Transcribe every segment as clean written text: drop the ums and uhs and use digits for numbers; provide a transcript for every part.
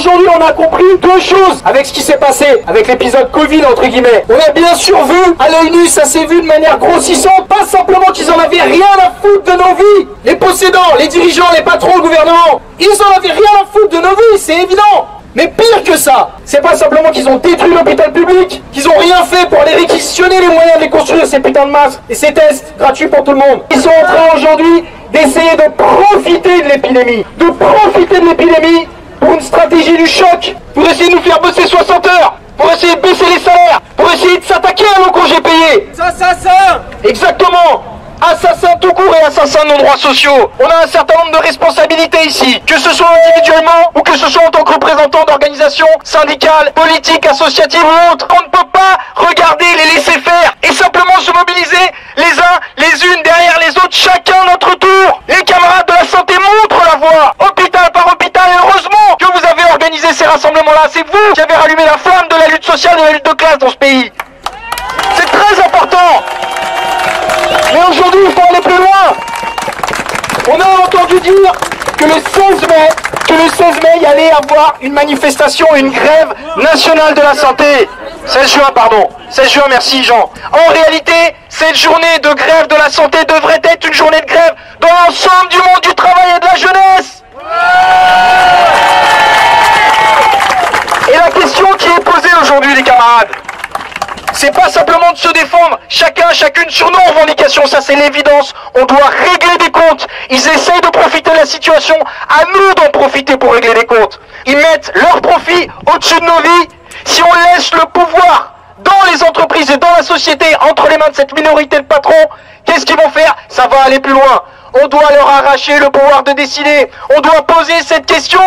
Aujourd'hui, on a compris deux choses avec ce qui s'est passé, avec l'épisode Covid, entre guillemets. On a bien sûr vu, à l'œil nu, ça s'est vu de manière grossissante, pas simplement qu'ils en avaient rien à foutre de nos vies. Les possédants, les dirigeants, les patrons, le gouvernement, ils en avaient rien à foutre de nos vies, c'est évident. Mais pire que ça, c'est pas simplement qu'ils ont détruit l'hôpital public, qu'ils ont rien fait pour aller réquisitionner les moyens de les construire, ces putains de masques et ces tests gratuits pour tout le monde. Ils sont en train aujourd'hui d'essayer de profiter de l'épidémie, pour une stratégie du choc, pour essayer de nous faire bosser 60 heures, pour essayer de baisser les salaires, pour essayer de s'attaquer à nos congés payés. Assassin! Exactement! Assassins tout court et assassins de nos droits sociaux. On a un certain nombre de responsabilités ici, que ce soit individuellement ou que ce soit en tant que représentant d'organisations syndicales, politiques, associatives ou autres. On ne peut pas regarder les laisser faire et simplement se mobiliser les uns, les unes derrière les autres, chacun notre tour. Les camarades de la santé montrent la voie, hôpital par hôpital, et heureusement que vous avez organisé ces rassemblements-là. C'est vous qui avez rallumé la flamme de la lutte sociale et de la lutte de classe dans ce pays. C'est très important. Mais aujourd'hui, il faut aller plus loin. On a entendu dire que le 16 mai, il y allait avoir une manifestation, une grève nationale de la santé. 16 juin, merci Jean. En réalité, cette journée de grève de la santé devrait être une journée de grève dans l'ensemble du monde du travail et de la jeunesse. Et la question qui est posée aujourd'hui, les camarades, c'est pas simplement de se défendre, chacune sur nos revendications, ça c'est l'évidence. On doit régler des comptes. Ils essayent de profiter de la situation, à nous d'en profiter pour régler des comptes. Ils mettent leur profit au-dessus de nos vies. Si on laisse le pouvoir dans les entreprises et dans la société entre les mains de cette minorité de patrons, qu'est-ce qu'ils vont faire? Ça va aller plus loin. On doit leur arracher le pouvoir de décider. On doit poser cette question.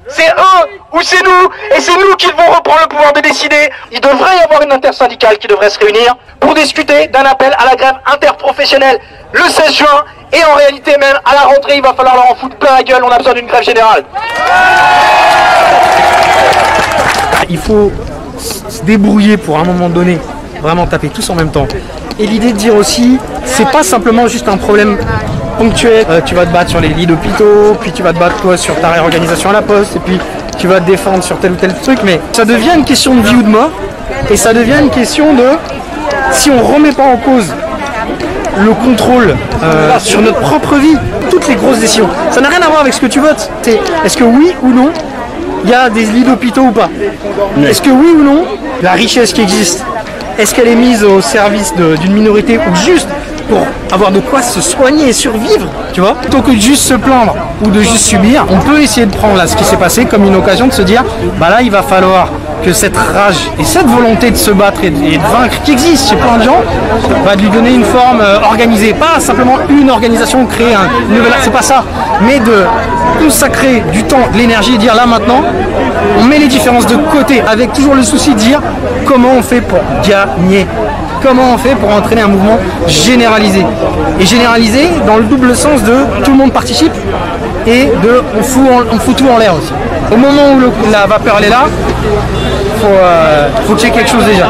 C'est eux ou c'est nous, et c'est nous qui devons reprendre le pouvoir de décider. Il devrait y avoir une intersyndicale qui devrait se réunir pour discuter d'un appel à la grève interprofessionnelle le 16 juin, et en réalité même à la rentrée il va falloir leur en foutre plein la gueule, on a besoin d'une grève générale. Il faut se débrouiller pour à un moment donné, vraiment taper tous en même temps. Et l'idée de dire aussi, c'est pas simplement juste un problème ponctuel, tu vas te battre sur les lits d'hôpitaux, puis tu vas te battre toi sur ta réorganisation à la poste, et puis tu vas te défendre sur tel ou tel truc, mais ça devient une question de vie ou de mort, et ça devient une question de, si on remet pas en cause le contrôle sur notre propre vie, toutes les grosses décisions, ça n'a rien à voir avec ce que tu votes, c'est est-ce que oui ou non, il y a des lits d'hôpitaux ou pas, est-ce que oui ou non, la richesse qui existe, est-ce qu'elle est mise au service d'une minorité ou juste pour avoir de quoi se soigner et survivre, tu vois. Plutôt que de juste se plaindre ou de juste subir, on peut essayer de prendre là ce qui s'est passé comme une occasion de se dire, bah là il va falloir que cette rage et cette volonté de se battre et de vaincre qui existe chez plein de gens, va lui donner une forme organisée, pas simplement une organisation, créer une nouvelle, c'est pas ça, mais de consacrer du temps, de l'énergie et dire là maintenant, on met les différences de côté avec toujours le souci de dire comment on fait pour gagner. Comment on fait pour entraîner un mouvement généralisé. Et généralisé dans le double sens de tout le monde participe et de on fout tout en l'air aussi. Au moment où la vapeur elle est là, faut qu'il y ait quelque chose déjà.